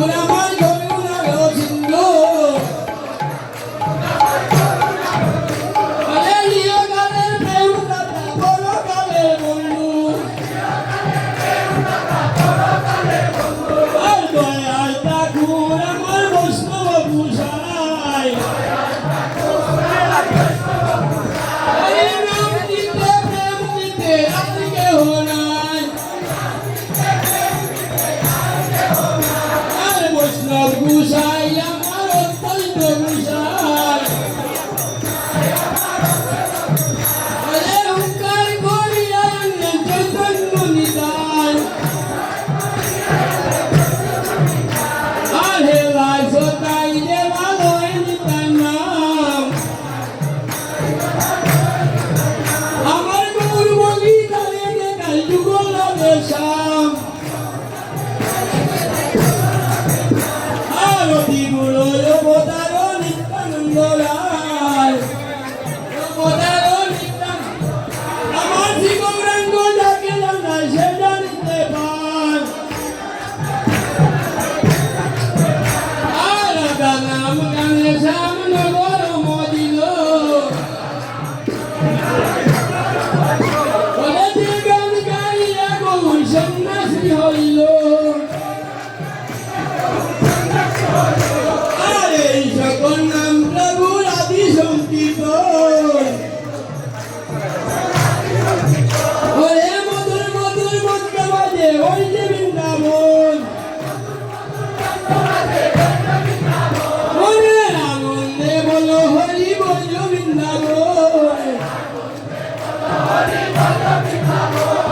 Una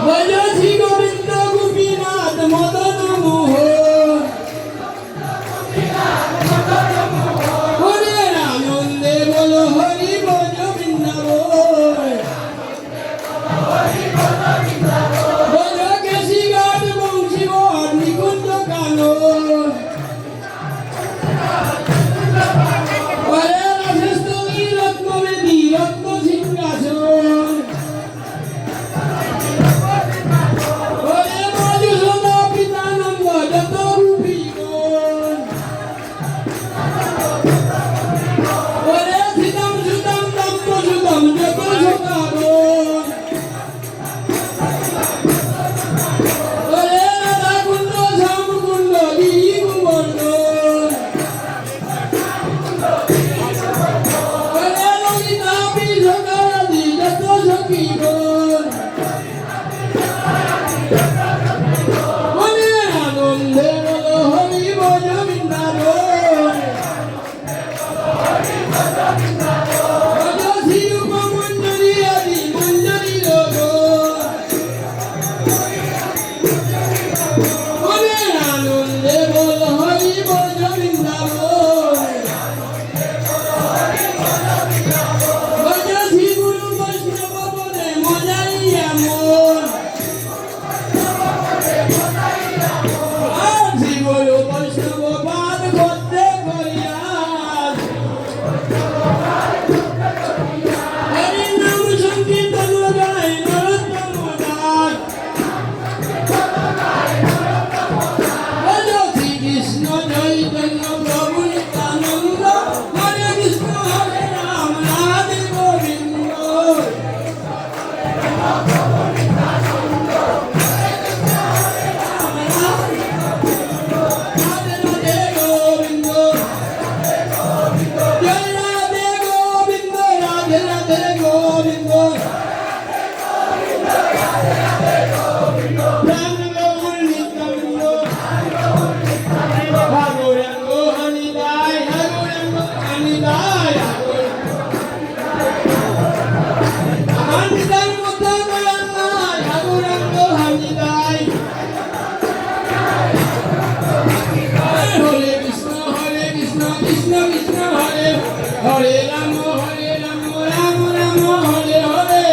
বলছি গোবিন্দ গোপীনাথ মদন মোহন হরে আনন্দে বলো হরি বল বৃন্দাবন বলো কেশি ঘাট বংশী বর নিকুঞ্জ কানন হরে রাজস্থলী রত্নবেদী রত্ন সিংহাসন হরে মধুসূদন পিতানন্দ যত রূপীগণ হরে সীতাম সুতাম দম্প সুতম যত সখাগণ হরে রাধা কুণ্ড শ্যাম কুণ্ড গিরি গোবর্ধন হরে ললিতা বিশাখাদি যত সখীগণ হরে আনন্দে বলো হরি বল বৃন্দাবন ভজ শ্রীরূপ মঞ্জরি আদি মঞ্জরি লোক হরে আনন্দে বলো হরি বল বৃন্দাবন ভজ শ্রী গুরু বৈষ্ণব বলে মজাইয়া মন আর শ্রী গুরু বৈষ্ণব পাদ করতে করিয়াস হরি নাম সংকীর্তন গায় নরোত্তম দাস ভজ শ্রী কৃষ্ণ চৈতন্য প্রভু নিত্যানন্দ হরে কৃষ্ণ হরে রাম রাধে গোবিন্দ রাধে রাধে গোবিন্দ জয় রাধে গোবিন্দ রাধে রাধে গোবিন্দ রাম গৌর নিত্যানন্দ গৌরাঙ্গ হরিদায় গৌরাঙ্গ হরিদায় হরিদায় মত গৌরাঙ্গায় গৌরাঙ্গ হরিদায় হরে কৃষ্ণ কৃষ্ণ কৃষ্ণ হরে হরে রাম রাম রাম হরে হরে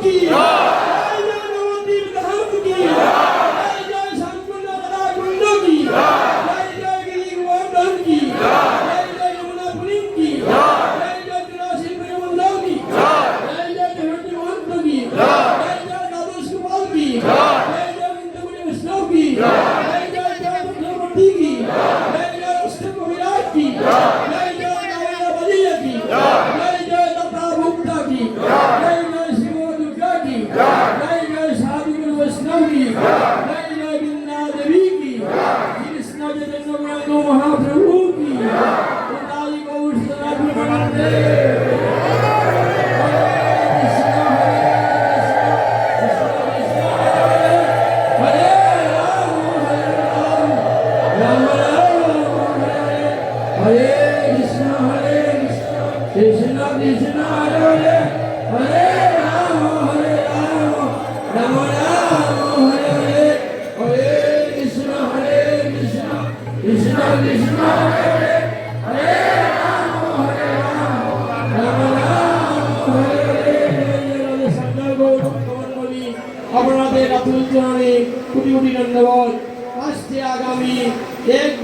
কি জয় জয় নবদ্বীপ ধাম কি জয় জয় শান্তনু রাধা কুণ্ড কি জয় জয় গিরি গোবর্ধন কি জয় জয় যমুনা পুলিন কি জয় জয় তুলসী প্রেমবন্ধন কি জয় জয় দেবতী মহন্ত কি জয় জয় দ্বাদশ গোপাল কি জয় জয় বিন্দুগুরি বৈষ্ণব কি জয় জয় জগন্নাথী কি জয় জয় অষ্টম বিরাট কি জয় জয় নারায়ণ বলিয়া কি জয় জয় দাতা ভক্তা কি জয় জয় শিব দুর্গা কি জয় জয় সাধুগুরু বৈষ্ণব কি জয় জয় বৃন্দা দেবী কি কৃষ্ণ চৈতন্য মহাপ্রভু কি তাই গৌর সনাতন প্রেমানন্দে Krishna Krishna Hare Hare Rama Hare Rama Rama Rama Hare Hare Hare Krishna Krishna Krishna Hare Hare Rama Hare Rama Rama Rama Hare Hare Sangha Gaur Bhagwan আপনাদের আতুল চরণে কোটি কোটি ধন্যবাদ। আসছে আগামী 1